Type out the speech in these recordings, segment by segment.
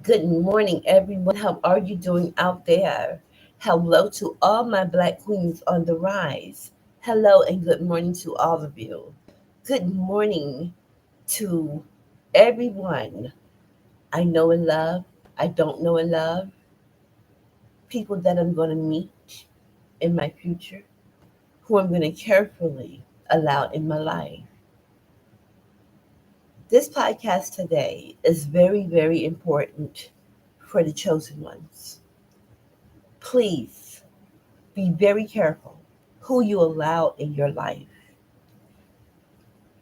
Good morning, everyone. How are you doing out there? Hello to all my Black queens on the rise. Hello and good morning to all of you. Good morning to everyone I know and love, I don't know and love, people that I'm going to meet in my future, who I'm going to carefully allow in my life. This podcast today is very, very important for the chosen ones. Please be very careful who you allow in your life.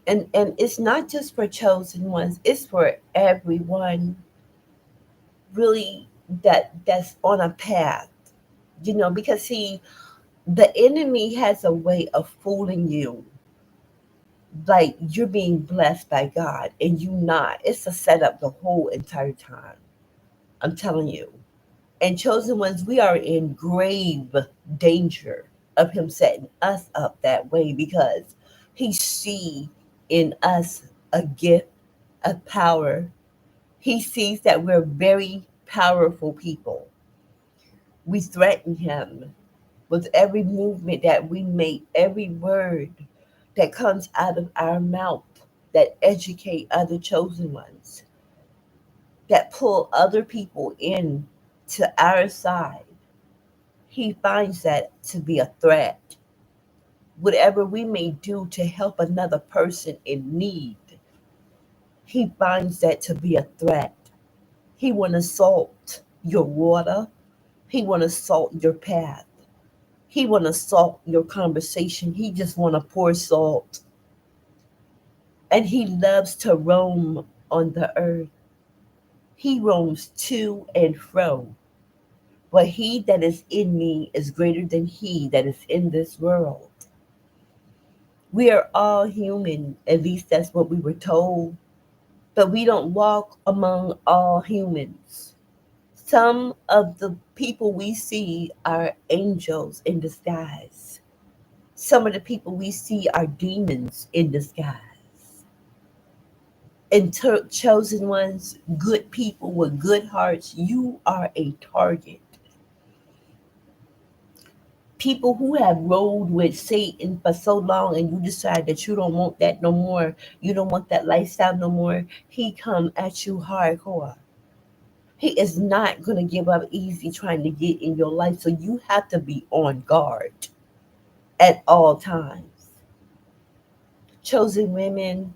And it's not just for chosen ones, it's for everyone really that's on a path. Because see, the enemy has a way of fooling you like you're being blessed by God and you not. It's a setup the whole entire time. I'm telling you. And chosen ones, we are in grave danger of him setting us up that way because he see in us a gift of power. He sees that we're very powerful people. We threaten him with every movement that we make, every word that comes out of our mouth that educate other chosen ones, that pull other people in to our side. He finds that to be a threat. Whatever we may do to help another person in need, he finds that to be a threat. He want to salt your water. He want to salt your path. He want to salt your conversation. He just want to pour salt. And he loves to roam on the earth. He roams to and fro. But he that is in me is greater than he that is in this world. We are all human, at least that's what we were told, but we don't walk among all humans. Some of the people we see are angels in disguise. Some of the people we see are demons in disguise. And chosen ones, good people with good hearts, you are a target. People who have rolled with Satan for so long and you decide that you don't want that no more, you don't want that lifestyle no more, he come at you hardcore. He is not going to give up easy trying to get in your life, so you have to be on guard at all times. Chosen women,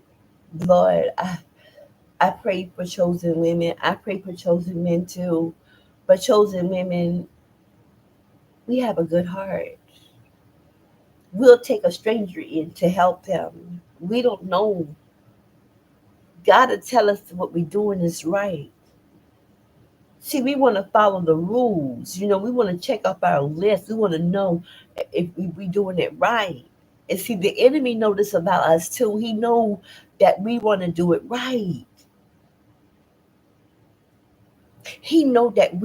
Lord, I pray for chosen women. I pray for chosen men too. But chosen women, we have a good heart. We'll take a stranger in to help them. We don't know. God to tell us what we're doing is right. See, we want to follow the rules. We want to check up our list. We want to know if we doing it right. And see, the enemy know this about us too. He know that we want to do it right. He know that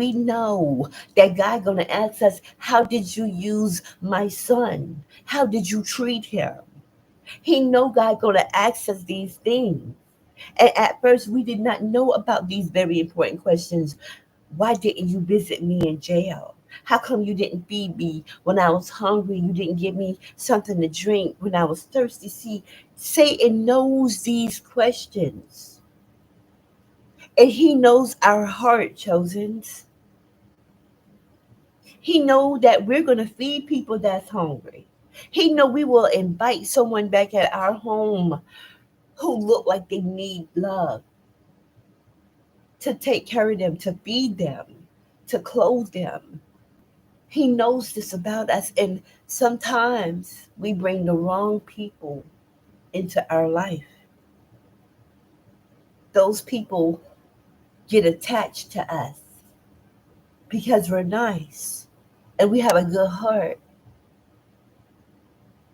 God gonna ask us, how did you use my son? How did you treat him? He know God gonna ask us these things. And at first, we did not know about these very important questions. Why didn't you visit me in jail? How come you didn't feed me when I was hungry? You didn't give me something to drink when I was thirsty. See, Satan knows these questions. And he knows our heart, chosens. He know that we're going to feed people that's hungry. He know we will invite someone back at our home who look like they need love, to take care of them, to feed them, to clothe them. He knows this about us, and sometimes we bring the wrong people into our life. Those people get attached to us because we're nice and we have a good heart.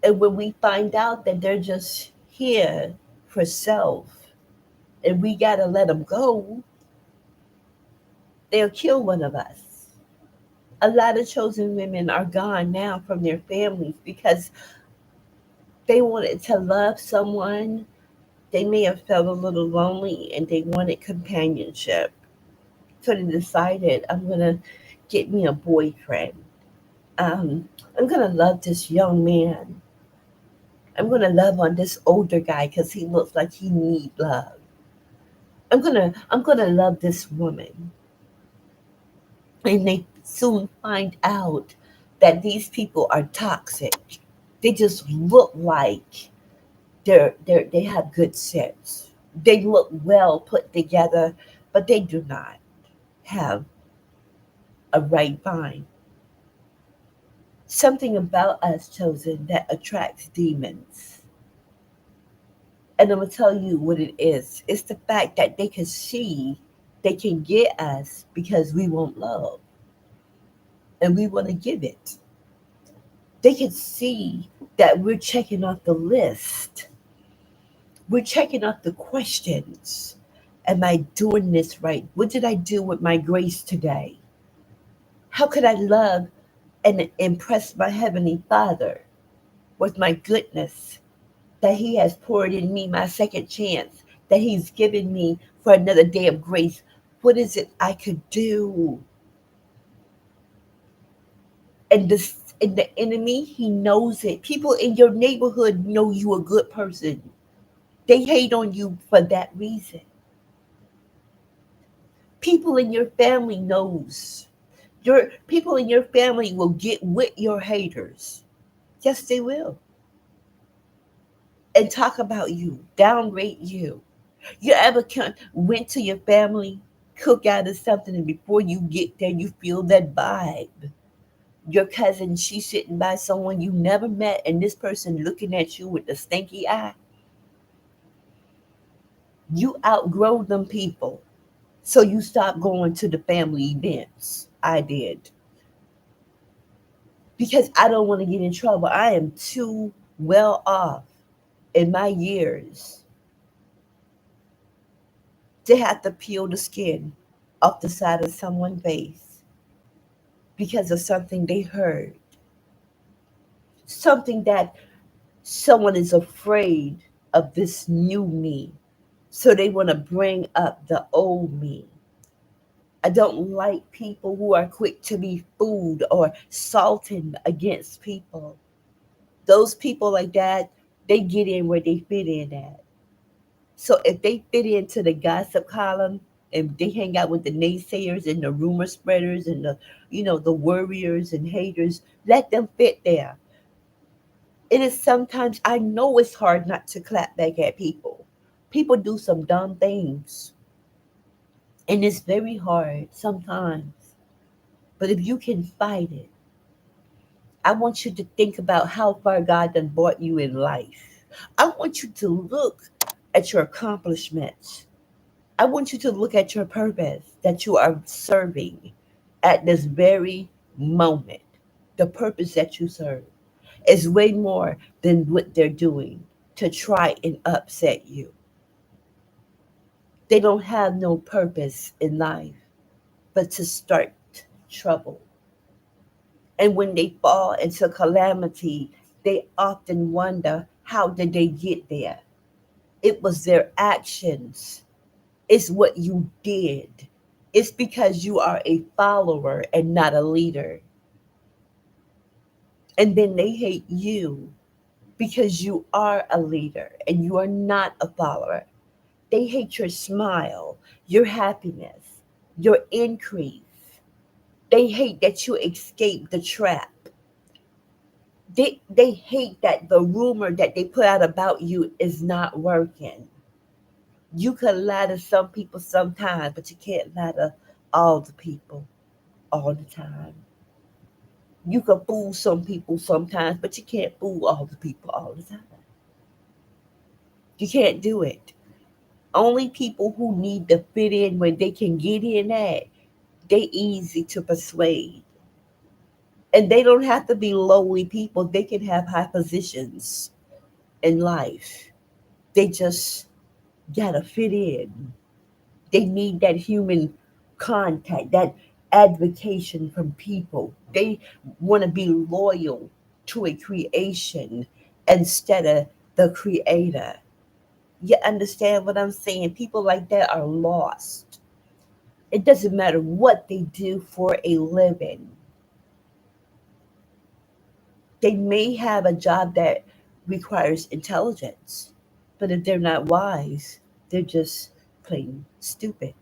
And when we find out that they're just here for self and we got to let them go, they'll kill one of us. A lot of chosen women are gone now from their families because they wanted to love someone. They may have felt a little lonely and they wanted companionship. So they decided, I'm gonna get me a boyfriend. Um, I'm gonna love this young man. I'm gonna love on this older guy because he looks like he need love. I'm gonna love this woman. And they soon find out that these people are toxic. They just look like they have good sense. They look well put together, but they do not have a right mind. Something about us, chosen, that attracts demons. And I'm gonna tell you what it is. It's the fact that they can see they can get us because we want love and we want to give it. They can see that we're checking off the list. We're checking off the questions. Am I doing this right? What did I do with my grace today? How could I love and impress my Heavenly Father with my goodness that He has poured in me, my second chance, that He's given me for another day of grace? What is it I could do? And the enemy, he knows it. People in your neighborhood know you a good person. They hate on you for that reason. People in your family knows. Your people in your family will get with your haters. Yes, they will. And talk about you, downgrade you. You ever went to your family cookout or something, and before you get there, you feel that vibe. Your cousin, she's sitting by someone you never met, and this person looking at you with the stinky eye. You outgrow them people. So you stop going to the family events. I did. Because I don't want to get in trouble. I am too well off in my years to have to peel the skin off the side of someone's face because of something they heard. Something that someone is afraid of this new me. So they want to bring up the old me. I don't like people who are quick to be fooled or salting against people. Those people like that, they get in where they fit in at. So if they fit into the gossip column and they hang out with the naysayers and the rumor spreaders and the worriers and haters, let them fit there. It is sometimes, I know it's hard not to clap back at people. People do some dumb things, and it's very hard sometimes. But if you can fight it, I want you to think about how far God done brought you in life. I want you to look at your accomplishments. I want you to look at your purpose that you are serving at this very moment. The purpose that you serve is way more than what they're doing to try and upset you. They don't have no purpose in life but to start trouble. And when they fall into calamity, they often wonder, how did they get there? It was their actions. It's what you did. It's because you are a follower and not a leader. And then they hate you because you are a leader and you are not a follower. They hate your smile, your happiness, your increase. They hate that you escape the trap. They hate that the rumor that they put out about you is not working. You can lie to some people sometimes, but you can't lie to all the people all the time. You can fool some people sometimes, but you can't fool all the people all the time. You can't do it. Only people who need to fit in where they can get in at, they easy to persuade. And they don't have to be lowly people. They can have high positions in life. They just gotta fit in. They need that human contact, that advocation from people. They want to be loyal to a creation instead of the creator. You understand what I'm saying? People like that are lost. It doesn't matter what they do for a living. They may have a job that requires intelligence, but if they're not wise, they're just plain stupid.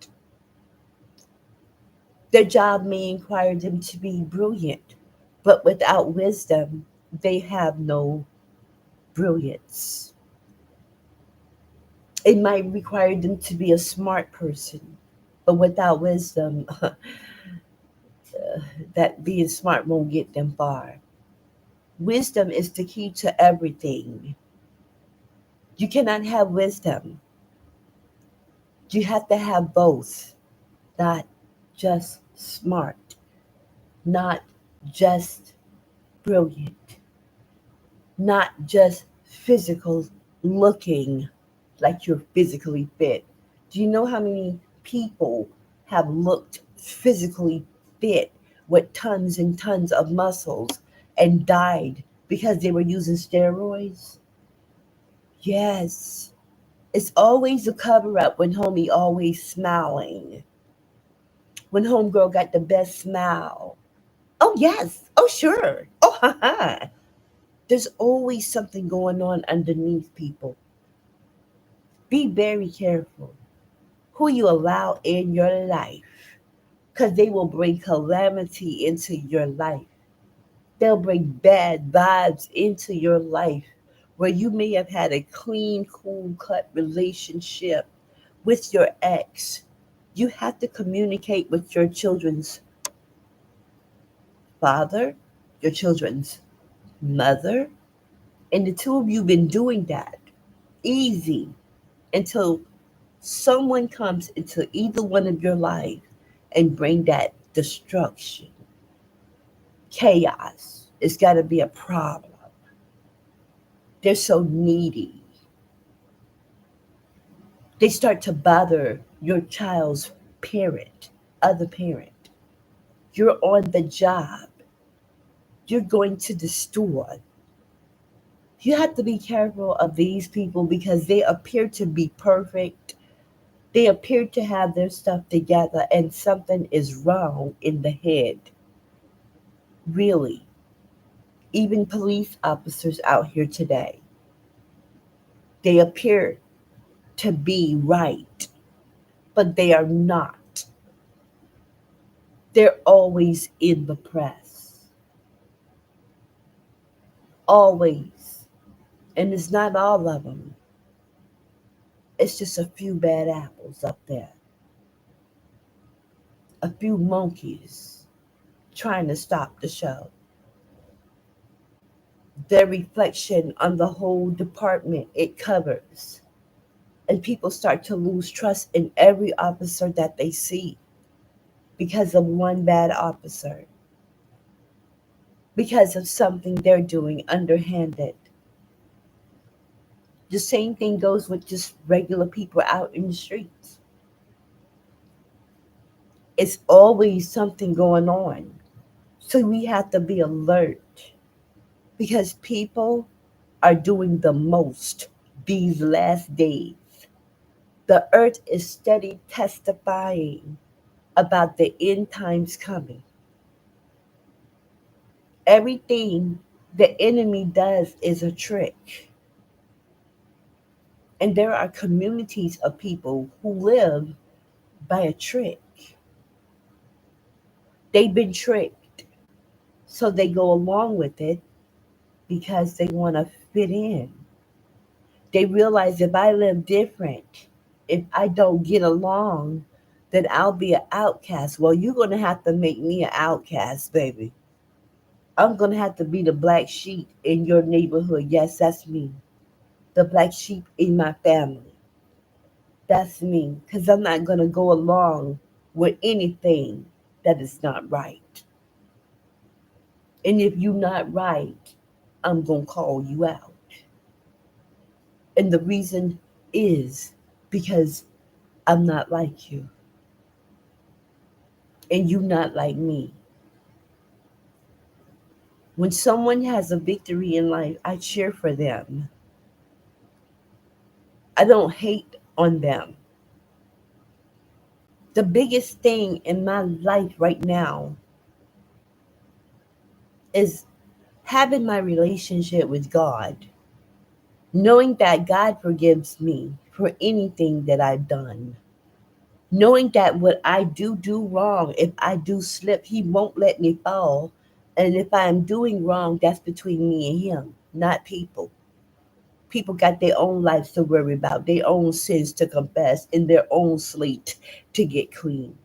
Their job may require them to be brilliant, but without wisdom, they have no brilliance. It might require them to be a smart person, but without wisdom, that being smart won't get them far. Wisdom is the key to everything. You cannot have wisdom. You have to have both, not just smart, not just brilliant, not just physical looking like you're physically fit. Do you know how many people have looked physically fit with tons and tons of muscles and died because they were using steroids? Yes. It's always a cover up when homie always smiling. When homegirl got the best smile. Oh yes. Oh sure. Oh ha ha. There's always something going on underneath people. Be very careful who you allow in your life because they will bring calamity into your life. They'll bring bad vibes into your life where you may have had a clean, cool cut relationship with your ex. You have to communicate with your children's father, your children's mother, and the two of you been doing that easy until someone comes into either one of your life and bring that destruction, chaos. It's got to be a problem. They're so needy. They start to bother your child's parent, other parent. You're on the job. You're going to the store. You have to be careful of these people because they appear to be perfect. They appear to have their stuff together, and something is wrong in the head. Really. Even police officers out here today, they appear to be right, but they are not. They're always in the press. Always. And it's not all of them, it's just a few bad apples up there, a few monkeys trying to stop the show. Their reflection on the whole department it covers. And people start to lose trust in every officer that they see because of one bad officer, because of something they're doing underhanded. The same thing goes with just regular people out in the streets. It's always something going on. So we have to be alert because people are doing the most these last days. The earth is steady testifying about the end times coming. Everything the enemy does is a trick. And there are communities of people who live by a trick. They've been tricked. So they go along with it because they want to fit in. They realize if I live different, if I don't get along, then I'll be an outcast. Well, you're going to have to make me an outcast, baby. I'm going to have to be the black sheep in your neighborhood. Yes, that's me. The black sheep in my family. That's me. Because I'm not going to go along with anything that is not right. And if you're not right, I'm going to call you out. And the reason is because I'm not like you. And you not like me. When someone has a victory in life, I cheer for them. I don't hate on them. The biggest thing in my life right now is having my relationship with God, knowing that God forgives me for anything that I've done, knowing that what I do wrong, if I do slip, He won't let me fall. And if I'm doing wrong, that's between me and Him, not people. People got their own lives to worry about, their own sins to confess, and their own slate to get clean.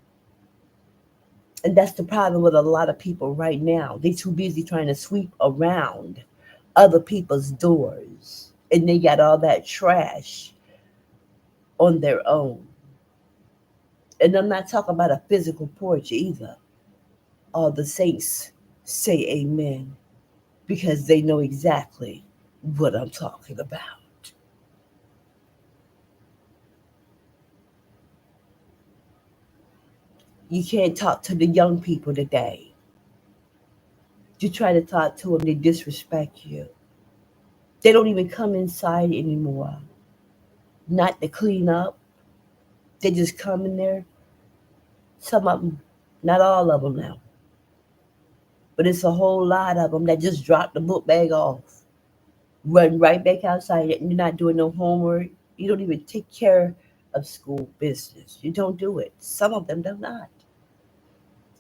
And that's the problem with a lot of people right now. They're too busy trying to sweep around other people's doors. And they got all that trash on their own. And I'm not talking about a physical porch either. All the saints say amen because they know exactly what I'm talking about. You can't talk to the young people today. You try to talk to them, they disrespect you. They don't even come inside anymore. Not to clean up. They just come in there. Some of them, not all of them now, but it's a whole lot of them that just drop the book bag off, run right back outside. You're not doing no homework. You don't even take care of school business. You don't do it. Some of them do not.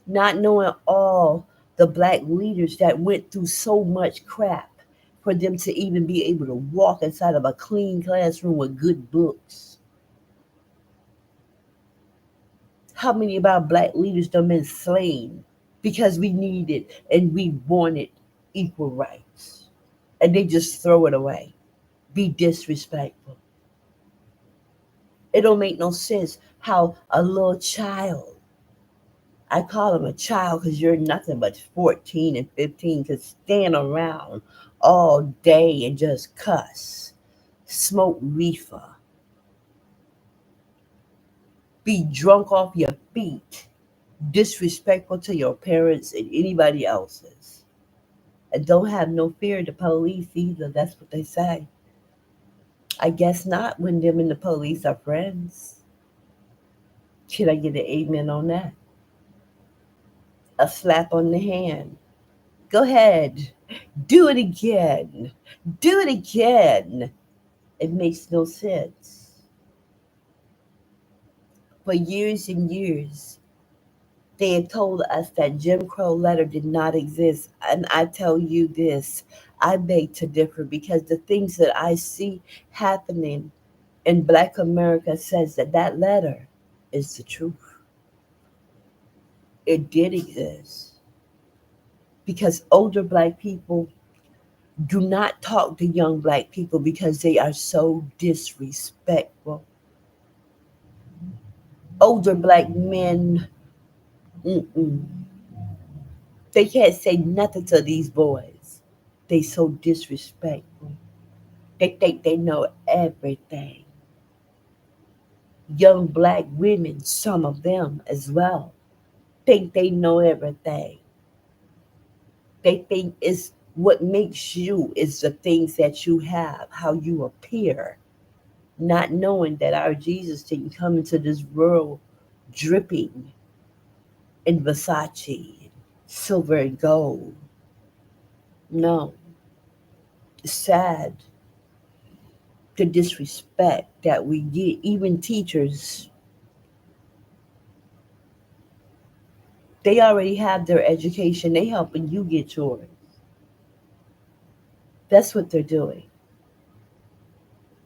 Not knowing all the black leaders that went through so much crap for them to even be able to walk inside of a clean classroom with good books. How many of our black leaders done been slain because we needed and we wanted equal rights? And they just throw it away. Be disrespectful. It don't make no sense how a little child, I call him a child because you're nothing but 14 and 15, could stand around all day and just cuss, smoke reefer, be drunk off your feet, disrespectful to your parents and anybody else's. And don't have no fear of the police either. That's what they say. I guess not when them and the police are friends. Should I get an amen on that? A slap on the hand. Go ahead. Do it again. Do it again. It makes no sense. For years and years, they had told us that Jim Crow letter did not exist. And I tell you this, I beg to differ because the things that I see happening in Black America says that that letter is the truth. It did exist because older Black people do not talk to young Black people because they are so disrespectful. Older Black men, mm-mm, they can't say nothing to these boys. They so disrespectful. They think they know everything. Young Black women, some of them as well, think they know everything. They think it's what makes you is the things that you have, how you appear, not knowing that our Jesus didn't come into this world dripping in Versace, silver and gold. No, it's sad the disrespect that we get. Even teachers, they already have their education. They helping you get yours. That's what they're doing.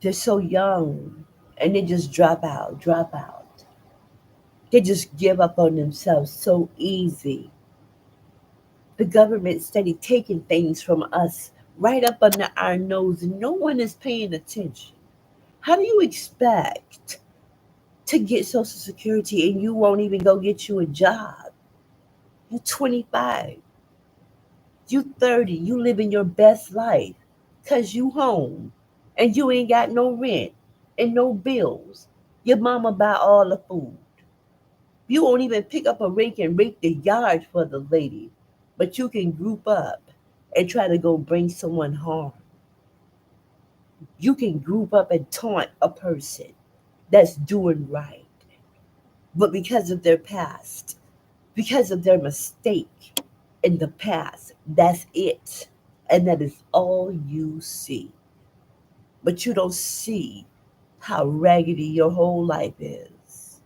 They're so young and they just drop out, drop out. They just give up on themselves so easy. The government steady taking things from us right up under our nose and no one is paying attention. How do you expect to get Social Security and you won't even go get you a job? You 25, you 30, you living your best life because you home and you ain't got no rent and no bills. Your mama buy all the food. You won't even pick up a rake and rake the yard for the lady, but you can group up and try to go bring someone harm. You can group up and taunt a person that's doing right. but because of their past, because of their mistake in the past. That's it. And that is all you see. But you don't see how raggedy your whole life is.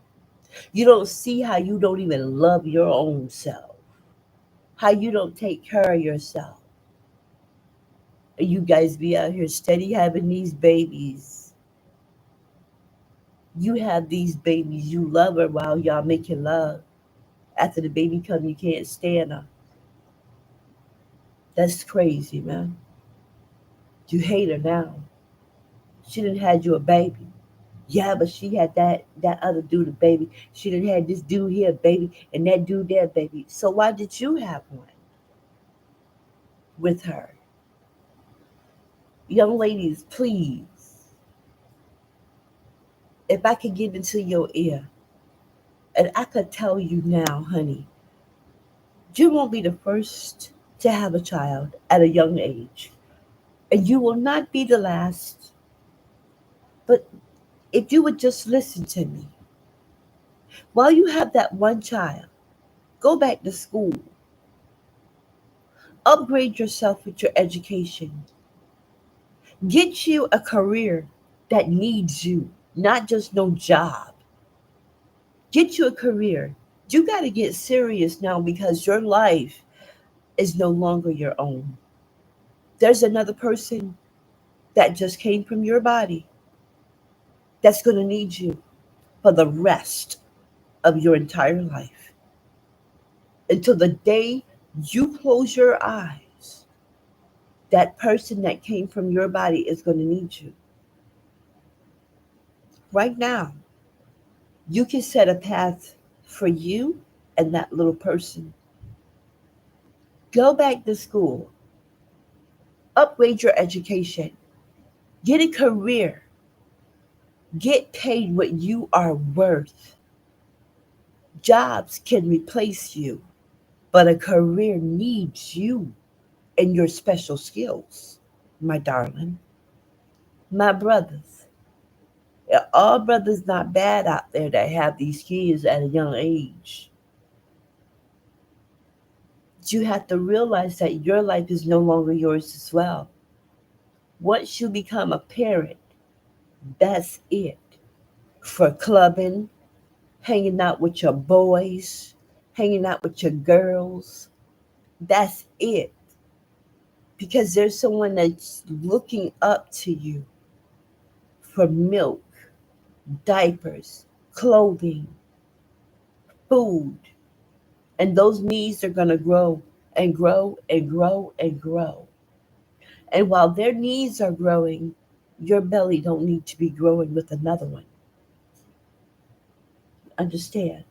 You don't see how you don't even love your own self, how you don't take care of yourself. And you guys be out here steady having these babies. You have these babies, you love her while y'all making love. After the baby come, you can't stand her. That's crazy, man. You hate her now. She didn't had you a baby. Yeah, but she had that other dude a baby. She didn't had this dude here a baby and that dude there a baby. So why did you have one with her? Young ladies, please, if I could get into your ear and I could tell you now, honey, you won't be the first to have a child at a young age. And you will not be the last. But if you would just listen to me, while you have that one child, go back to school, upgrade yourself with your education, get you a career that needs you, not just no job. Get you a career. You got to get serious now because your life is no longer your own. There's another person that just came from your body that's going to need you for the rest of your entire life. Until the day you close your eyes, that person that came from your body is going to need you. Right now, you can set a path for you and that little person. Go back to school, upgrade your education, get a career, get paid what you are worth. Jobs can replace you, but a career needs you and your special skills, my darling. My brothers, all brothers not bad out there that have these kids at a young age. You have to realize that your life is no longer yours as well. Once you become a parent, that's it. For clubbing, hanging out with your boys, hanging out with your girls, that's it. Because there's someone that's looking up to you for milk, diapers, clothing, food. And those needs are going to grow and grow and grow and grow. And while their needs are growing, your belly don't need to be growing with another one. Understand?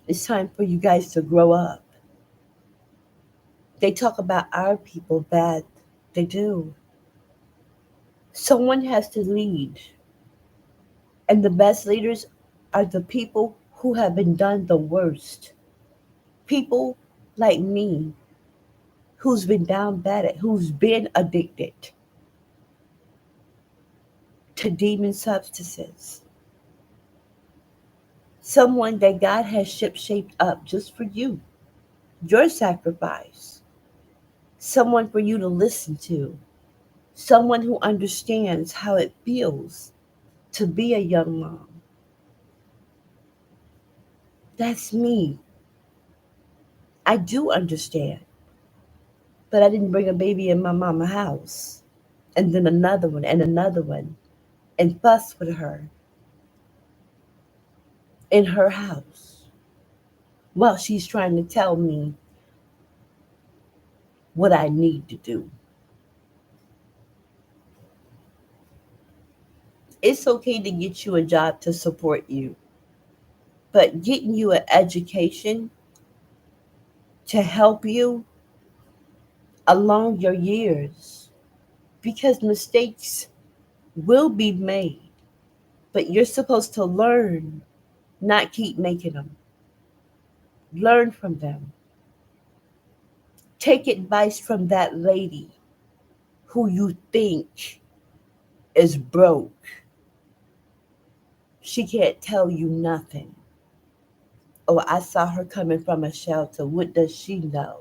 It's time for you guys to grow up. They talk about our people bad. They do. Someone has to lead. And the best leaders are the people who have been done the worst. People like me, who's been down bad at, who's been addicted to demon substances. Someone that God has ship shaped up just for you, your sacrifice. Someone for you to listen to. Someone who understands how it feels to be a young mom. That's me. I do understand. But I didn't bring a baby in my mama house. And then another one. And fuss with her in her house. While she's trying to tell me what I need to do. It's okay to get you a job to support you. But getting you an education to help you along your years. Because mistakes will be made. But you're supposed to learn, not keep making them. Learn from them. Take advice from that lady who you think is broke. She can't tell you nothing. Oh, I saw her coming from a shelter. What does she know?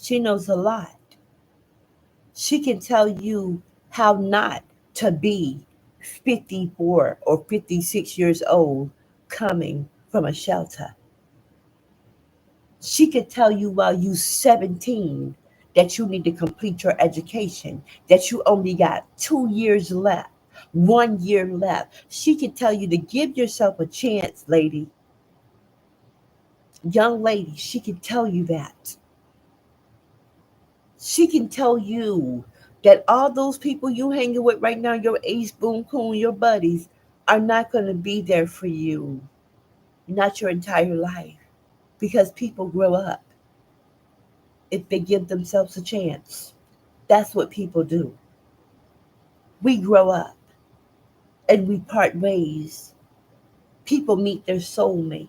She knows a lot. She can tell you how not to be 54 or 56 years old coming from a shelter. She could tell you while you 17 that you need to complete your education, that you only got 2 years left, 1 year left. She could tell you to give yourself a chance, lady. Young lady, she can tell you that. She can tell you that all those people you hanging with right now, your ace, boom, coon, your buddies, are not going to be there for you, not your entire life. Because people grow up if they give themselves a chance. That's what people do. We grow up and we part ways. People meet their soulmate.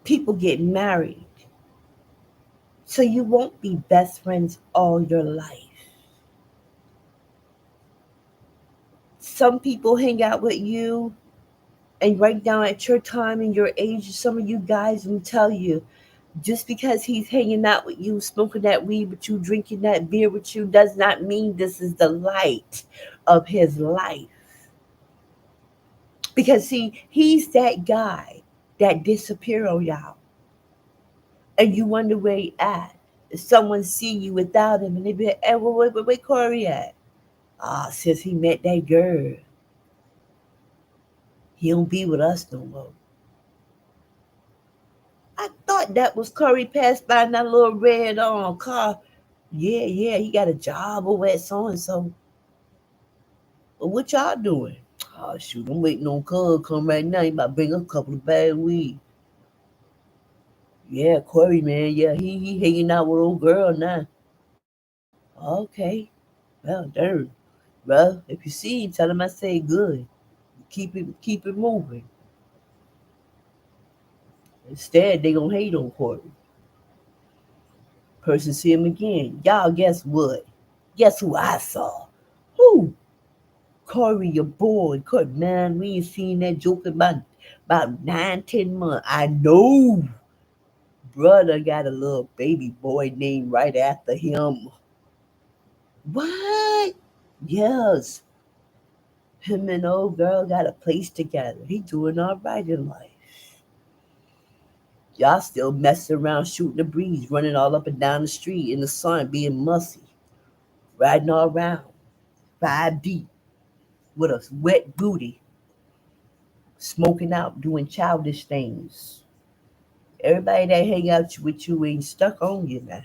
People get married. So you won't be best friends all your life. Some people hang out with you, and right now at your time and your age, some of you guys will tell you just because he's hanging out with you, smoking that weed with you, drinking that beer with you, does not mean this is the light of his life. Because see, he's that guy that disappear on y'all, and you wonder where he at. If someone see you without him, and they be like, "Hey, where Corey at?" Ah, since he met that girl, he don't be with us no more. I thought that was Corey passed by in that little red on car. Yeah, yeah, he got a job over at so and so. But what y'all doing? Oh shoot, I'm waiting on Cub come right now. He about to bring a couple of bad weed. Yeah, Corey, man. Yeah, he hanging out with old girl now. Okay. Well, darn. Well, if you see him, tell him I say good. Keep it moving. Instead, they gonna hate on Corey. Person see him again. Y'all, guess what? Guess who I saw? Who? Corey, your boy. Corey, man, we ain't seen that joke about 9, 10 months. I know. Brother got a little baby boy named right after him. What? Yes. Him and old girl got a place together. He doing all right in life. Y'all still messing around shooting the breeze, running all up and down the street in the sun, being mussy, riding all around, 5 deep, with a wet booty, smoking out, doing childish things. Everybody that hang out with you ain't stuck on you now.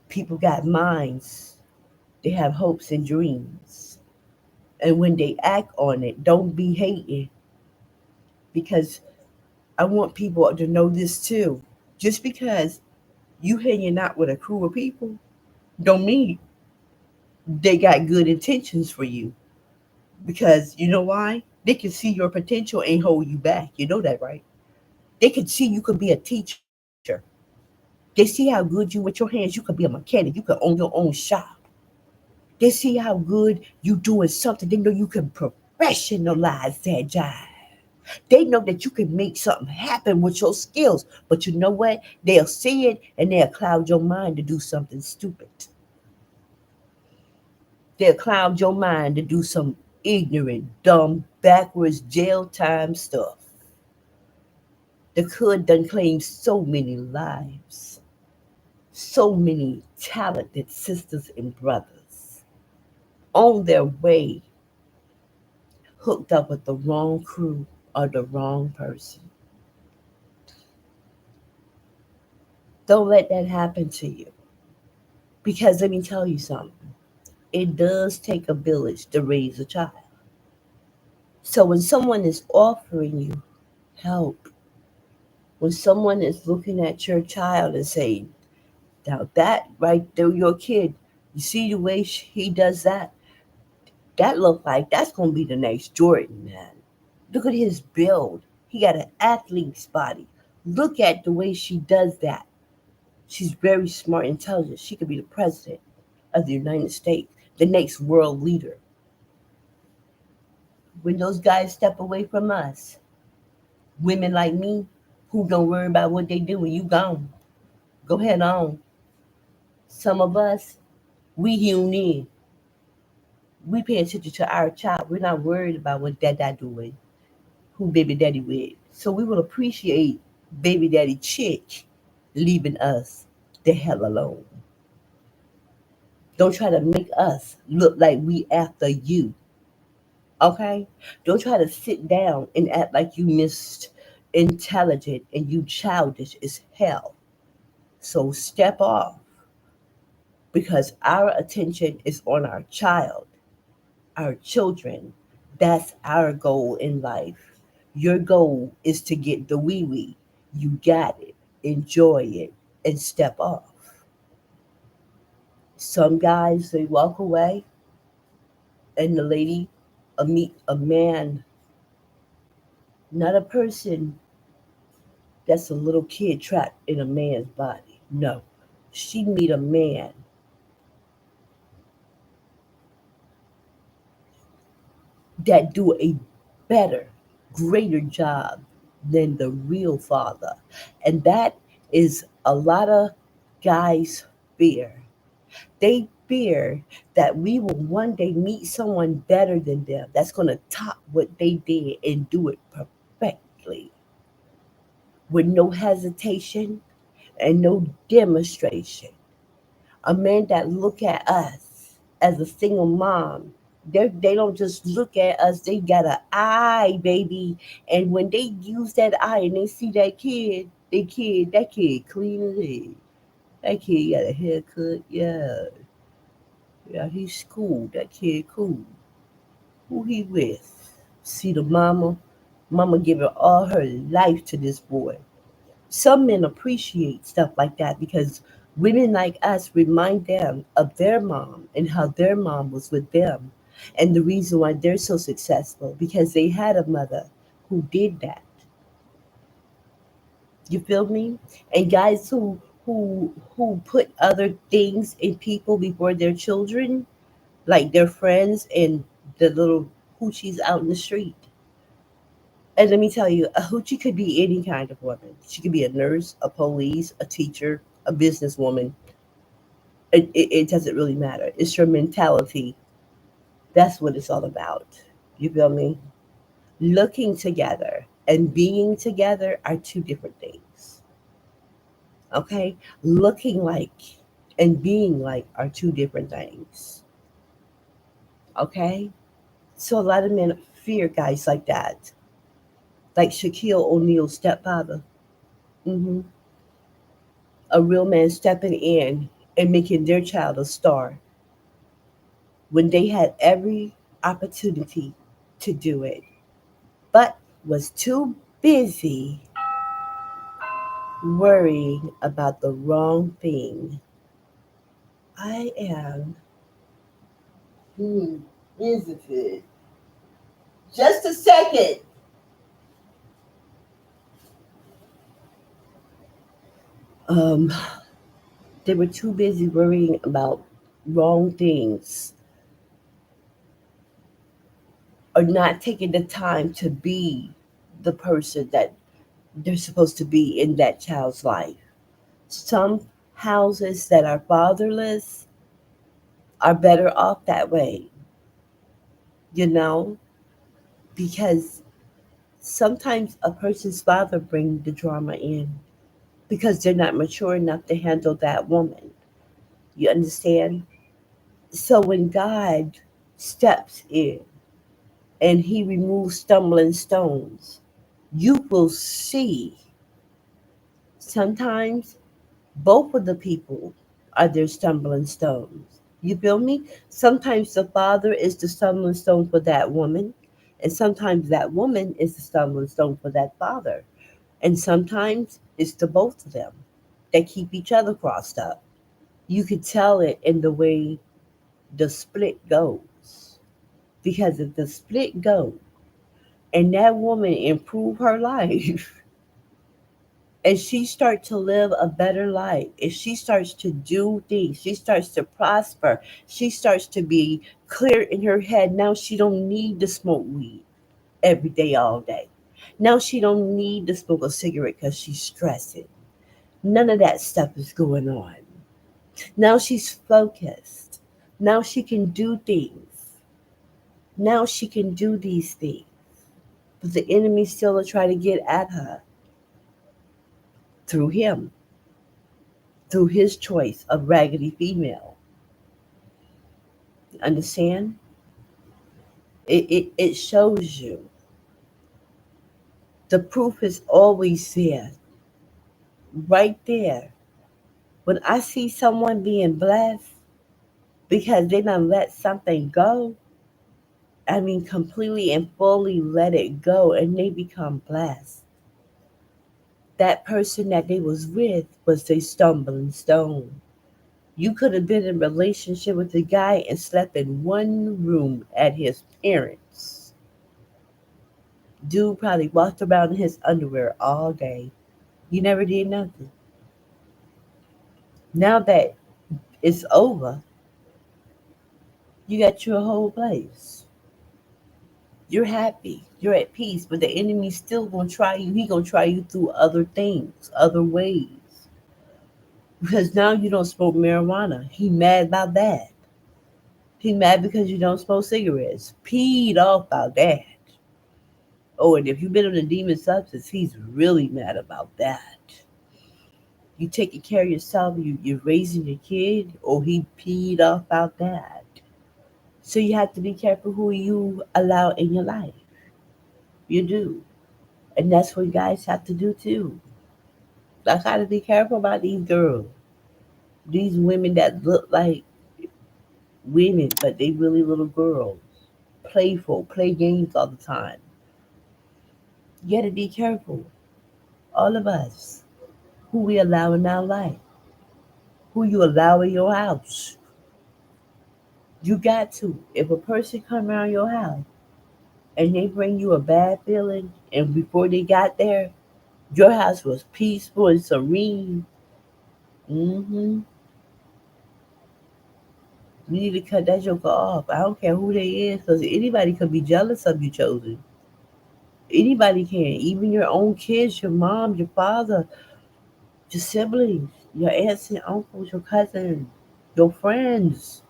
People got minds. They have hopes and dreams. And when they act on it, don't be hating, because I want people to know this too. Just because you hanging out with a crew of people don't mean they got good intentions for you. Because you know why? They can see your potential and hold you back. You know that, right? They can see you could be a teacher. They see how good you with your hands. You could be a mechanic. You could own your own shop. They see how good you doing something. They know you can professionalize that job. They know that you can make something happen with your skills. But you know what? They'll see it and they'll cloud your mind to do something stupid. They'll cloud your mind to do some ignorant, dumb, backwards, jail time stuff. The hood done claimed so many lives, so many talented sisters and brothers on their way, hooked up with the wrong crew or the wrong person. Don't let that happen to you. Because let me tell you something. It does take a village to raise a child. So when someone is offering you help, when someone is looking at your child and saying, now that right there, your kid, you see the way he does that? That look like that's going to be the next Jordan, man. Look at his build. He got an athlete's body. Look at the way she does that. She's very smart, intelligent. She could be the president of the United States. the next world leader. When those guys step away from us, women like me who don't worry about what they do when you gone, go ahead on. Some of us, we hewn in. We pay attention to our child. We're not worried about what dada doing, who baby daddy with. So we will appreciate baby daddy chick leaving us the hell alone. Don't try to make us look like we after you. Okay? Don't try to sit down and act like you missed intelligent and you childish as hell. So step off because our attention is on our child, our children. That's our goal in life. Your goal is to get the wee wee. You got it. Enjoy it and step off. Some guys, they walk away and the lady meet a man, not a person that's a little kid trapped in a man's body. No. She meet a man that do a better, greater job than the real father. And that is a lot of guys fear. They fear that we will one day meet someone better than them that's going to top what they did and do it perfectly with no hesitation and no demonstration. A man that look at us as a single mom, they don't just look at us, they got an eye, baby. And when they use that eye and they see that kid, that kid clean as hell. That kid got a haircut, yeah. Yeah, he's cool. That kid cool. Who he with? See the mama giving all her life to this boy. Some men appreciate stuff like that because women like us remind them of their mom and how their mom was with them. And the reason why they're so successful because they had a mother who did that. You feel me? And guys who put other things and people before their children, like their friends and the little hoochies out in the street. And let me tell you, a hoochie could be any kind of woman. She could be a nurse, a police, a teacher, a businesswoman. It doesn't really matter. It's your mentality. That's what it's all about. You feel me? Looking together and being together are two different things. Okay? Looking like and being like are two different things. Okay? So a lot of men fear guys like that. Like Shaquille O'Neal's stepfather. Hmm. A real man stepping in and making their child a star when they had every opportunity to do it, but was too busy worrying about the wrong thing. I am visited. Just a second. Um, they were too busy worrying about wrong things or not taking the time to be the person that they're supposed to be in that child's life. Some houses that are fatherless are better off that way, you know, because sometimes a person's father brings the drama in because they're not mature enough to handle that woman. You understand? So when God steps in and he removes stumbling stones, you will see sometimes both of the people are their stumbling stones. You feel me? Sometimes the father is the stumbling stone for that woman, and sometimes that woman is the stumbling stone for that father. And sometimes it's the both of them that keep each other crossed up. You could tell it in the way the split goes. Because if the split goes and that woman improve her life, and she starts to live a better life, if she starts to do things, she starts to prosper, she starts to be clear in her head. Now she don't need to smoke weed every day, all day. Now she don't need to smoke a cigarette because she's stressing. None of that stuff is going on. Now she's focused. Now she can do things. Now she can do these things. But the enemy still will try to get at her through him, through his choice of raggedy female. Understand? It shows you. The proof is always there, right there. When I see someone being blessed because they done let something go, I mean, completely and fully let it go, and they become blessed. That person that they was with was their stumbling stone. You could have been in a relationship with a guy and slept in one room at his parents'. Dude probably walked around in his underwear all day. You never did nothing. Now that it's over, you got your whole place. You're happy. You're at peace. But the enemy's still gonna try you. He gonna try you through other things, other ways. Because now you don't smoke marijuana. He mad about that. He mad because you don't smoke cigarettes. Peed off about that. Oh, and if you've been on a demon substance, he's really mad about that. You taking care of yourself, you're raising your kid, or he peed off about that. So you have to be careful who you allow in your life. You do. And that's what guys have to do too. I gotta be careful about these girls. These women that look like women, but they really little girls. Playful, play games all the time. You gotta be careful. All of us. Who we allow in our life. Who you allow in your house. You got to. If a person come around your house and they bring you a bad feeling, and before they got there, your house was peaceful and serene. Mm-hmm. You need to cut that joker off. I don't care who they is, because anybody could be jealous of you, chosen. Anybody can, even your own kids, your mom, your father, your siblings, your aunts and uncles, your cousins, your friends.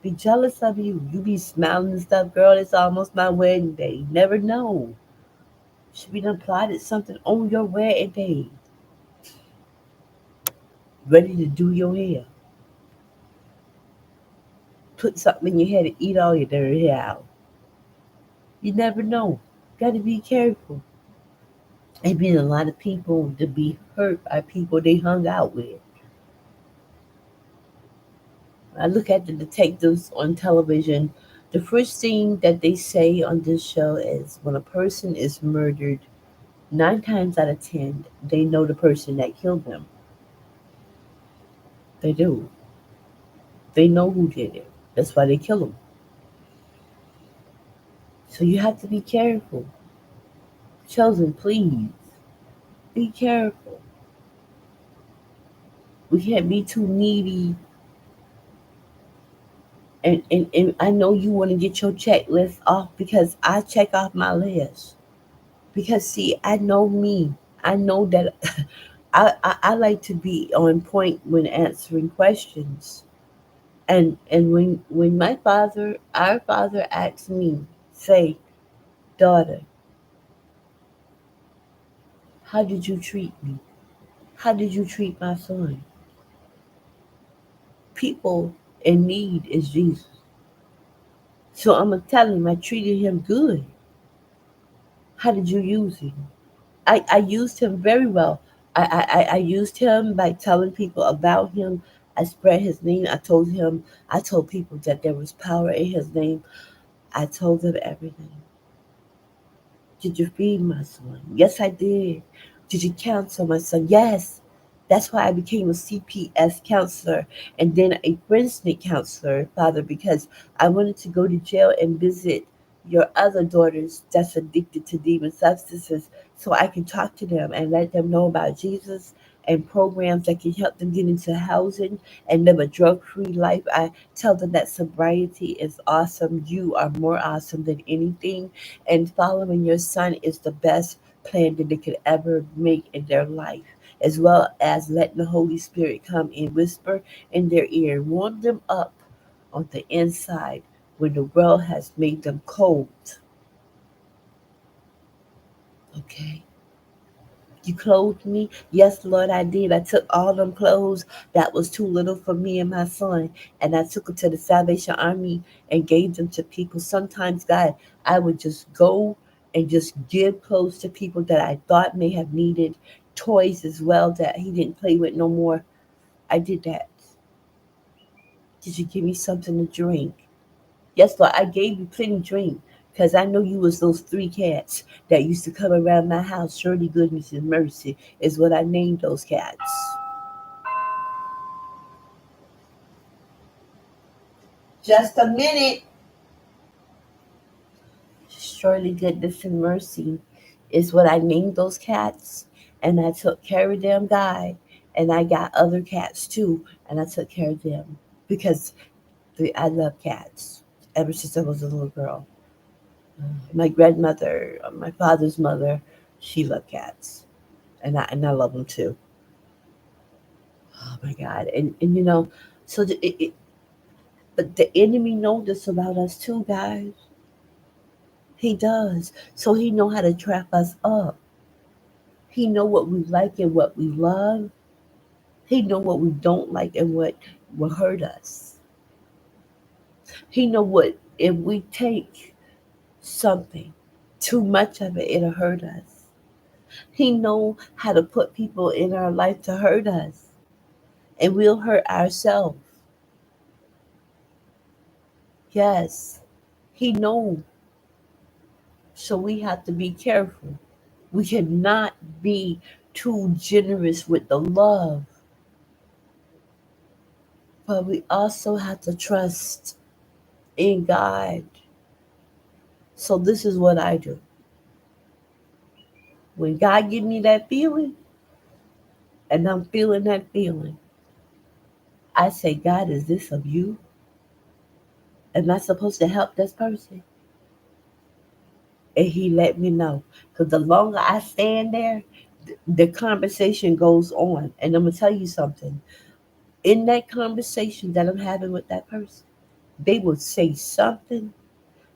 Be jealous of you. You be smiling and stuff, girl. It's almost my wedding day. You never know. Should be done plotted something on your wedding day. Ready to do your hair. Put something in your head to eat all your dirty hair out. You never know. Gotta be careful. There been a lot of people to be hurt by people they hung out with. I look at the detectives on television. The first thing that they say on this show is when a person is murdered, 9 times out of 10, they know the person that killed them. They do. They know who did it. That's why they kill them. So you have to be careful. Chosen, please be careful. We can't be too needy. And I know you want to get your checklist off because I check off my list. Because see, I know me. I know that I like to be on point when answering questions. And when my father, our father asked me, say, daughter, how did you treat me? How did you treat my son? People in need is Jesus. So I'm gonna tell him I treated him good. How did you use him? I used him very well. I used him by telling people about him. I spread his name. I told people that there was power in his name. I told them everything. Did you feed my son? Yes, I did. Did you counsel my son? Yes. That's why I became a CPS counselor and then a forensic counselor, Father, because I wanted to go to jail and visit your other daughters that's addicted to demon substances so I can talk to them and let them know about Jesus and programs that can help them get into housing and live a drug free life. I tell them that sobriety is awesome. You are more awesome than anything. And following your son is the best plan that they could ever make in their life, as well as letting the Holy Spirit come and whisper in their ear and warm them up on the inside when the world has made them cold. Okay. You clothed me? Yes, Lord, I did. I took all them clothes that was too little for me and my son, and I took them to the Salvation Army and gave them to people. Sometimes, God, I would just go and just give clothes to people that I thought may have needed toys as well that he didn't play with no more. I did that. Did you give me something to drink? Yes, Lord, I gave you plenty of drink because I know you was those three cats that used to come around my house. Surely goodness and mercy is what I named those cats. Just a minute. Surely goodness and mercy is what I named those cats. And I took care of them, guy. And I got other cats too. And I took care of them because I love cats ever since I was a little girl. My grandmother, my father's mother, she loved cats. And I love them too. Oh my God! And so but the enemy knows this about us too, guys. He does. So he know how to trap us up. He know what we like and what we love. He know what we don't like and what will hurt us. He know what if we take something too much of it, it'll hurt us. He know how to put people in our life to hurt us, and we'll hurt ourselves. Yes, he know. So we have to be careful. We cannot be too generous with the love, but we also have to trust in God. So this is what I do. When God give me that feeling and I'm feeling that feeling, I say, God, is this of you? Am I supposed to help this person? And he let me know. Because the longer I stand there, the conversation goes on. And I'm going to tell you something. In that conversation that I'm having with that person, they will say something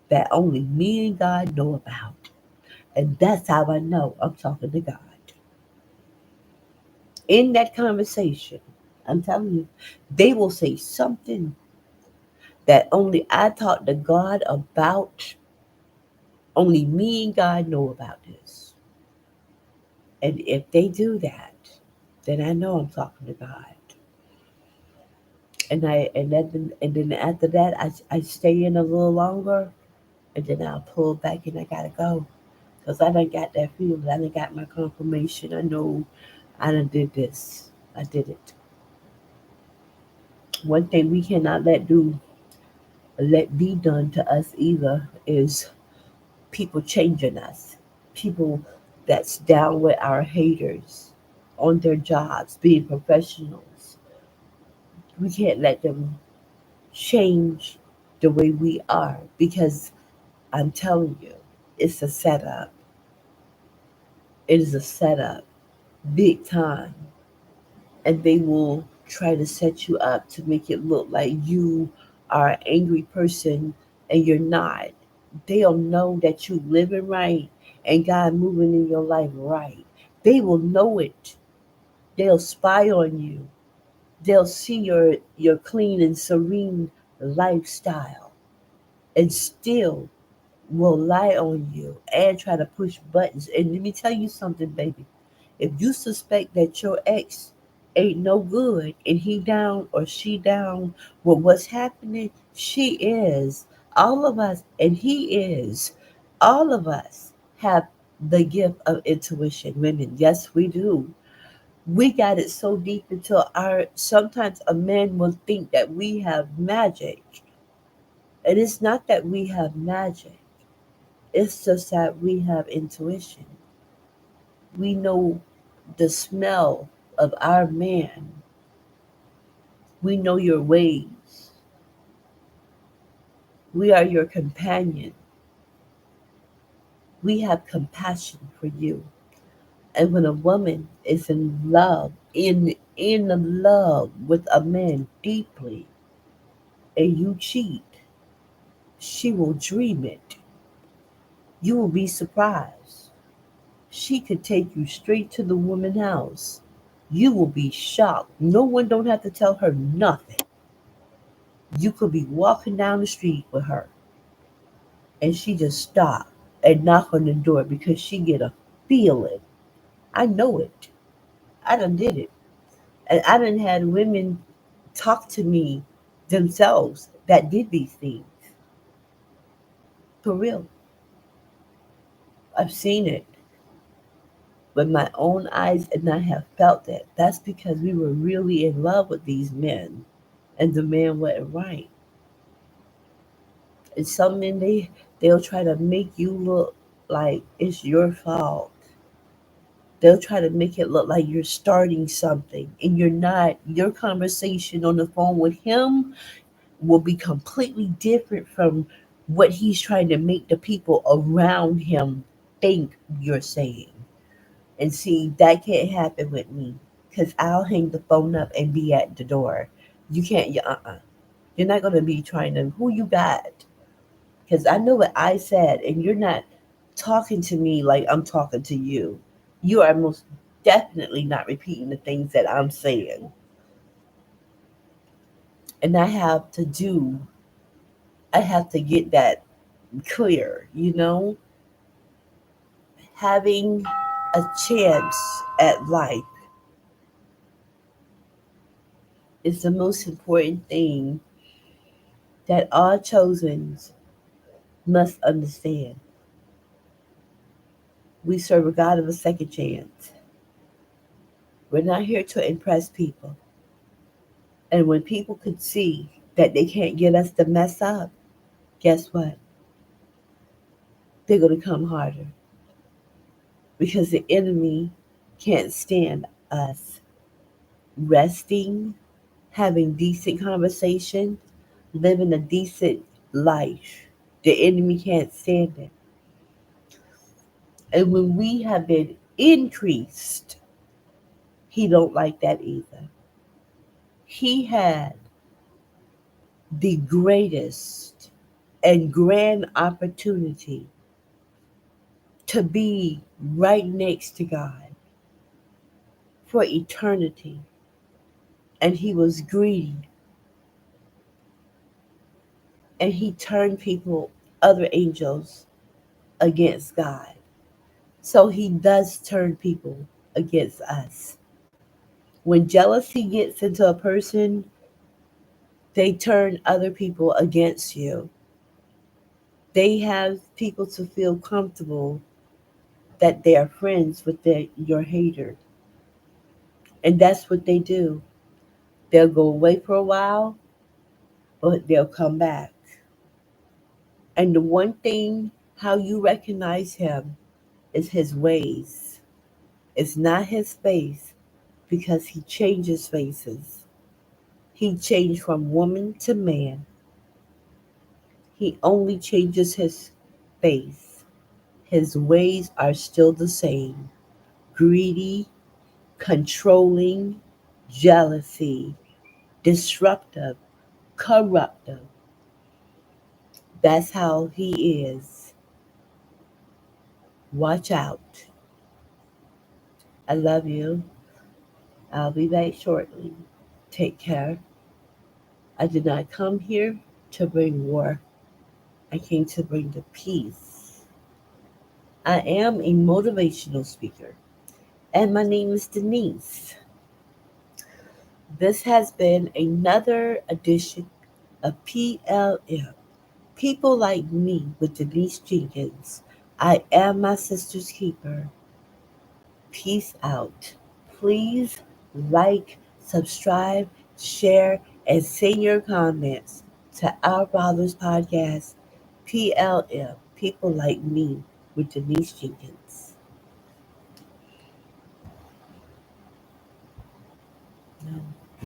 that only me and God know about. And that's how I know I'm talking to God. In that conversation, I'm telling you, they will say something that only I talk to God about. Only me and God know about this. And if they do that, then I know I'm talking to God. And then after that, I stay in a little longer, and then I'll pull back and I gotta go. Because I done got that feeling. I done got my confirmation. I know I done did this. I did it. One thing we cannot let be done to us either is people changing us. People that's down with our haters on their jobs, being professionals. We can't let them change the way we are because I'm telling you, it's a setup. It is a setup, big time. And they will try to set you up to make it look like you are an angry person and you're not. They'll know that you living right and God moving in your life right. They will know it. They'll spy on you. They'll see your clean and serene lifestyle and still will lie on you and try to push buttons. And let me tell you something, baby. If you suspect that your ex ain't no good and he down or she down with what's happening, she is. All of us, and he is. All of us have the gift of intuition, women. Yes, we do. We got it so deep until our sometimes a man will think that we have magic. And it's not that we have magic. It's just that we have intuition. We know the smell of our man. We know your ways. We are your companion. We have compassion for you. And when a woman is in love, in love with a man deeply, and you cheat, she will dream it. You will be surprised. She could take you straight to the woman's house. You will be shocked. No one don't have to tell her nothing. You could be walking down the street with her and she just stop and knock on the door because she get a feeling. I know it. I done did it. And I done had women talk to me themselves that did these things. For real. I've seen it with my own eyes and I have felt it. That's because we were really in love with these men and the man wasn't right. And some men they'll try to make you look like it's your fault. They'll try to make it look like you're starting something and you're not. Your conversation on the phone with him will be completely different from what he's trying to make the people around him think you're saying. And see, that can't happen with me because I'll hang the phone up and be at the door. You can't, You're not going to be trying to, who you got? Because I know what I said, and you're not talking to me like I'm talking to you. You are most definitely not repeating the things that I'm saying. And I have to get that clear, Having a chance at life is the most important thing that all chosens must understand. We serve a God of a second chance. We're not here to impress people. And when people could see that they can't get us to mess up, guess what? They're going to come harder because the enemy can't stand us resting, having decent conversation, living a decent life. The enemy can't stand it. And when we have been increased, he don't like that either. He had the greatest and grand opportunity to be right next to God for eternity. And he was greedy and he turned people, other angels, against God. So he does turn people against us. When jealousy gets into a person, they turn other people against you. They have people to feel comfortable that they are friends with your hater. And that's what they do. They'll go away for a while, but they'll come back. And the one thing, how you recognize him, is his ways. It's not his face because he changes faces. He changed from woman to man. He only changes his face. His ways are still the same: greedy, controlling, jealousy, disruptive, corruptive. That's how he is. Watch out. I love you. I'll be back shortly. Take care. I did not come here to bring war. I came to bring the peace. I am a motivational speaker, and my name is Denise. This has been another edition of PLM. People like me with Denise Jenkins. I am my sister's keeper. Peace out. Please like, subscribe, share, and send your comments to Our Father's Podcast, PLM. people like me with Denise Jenkins. No.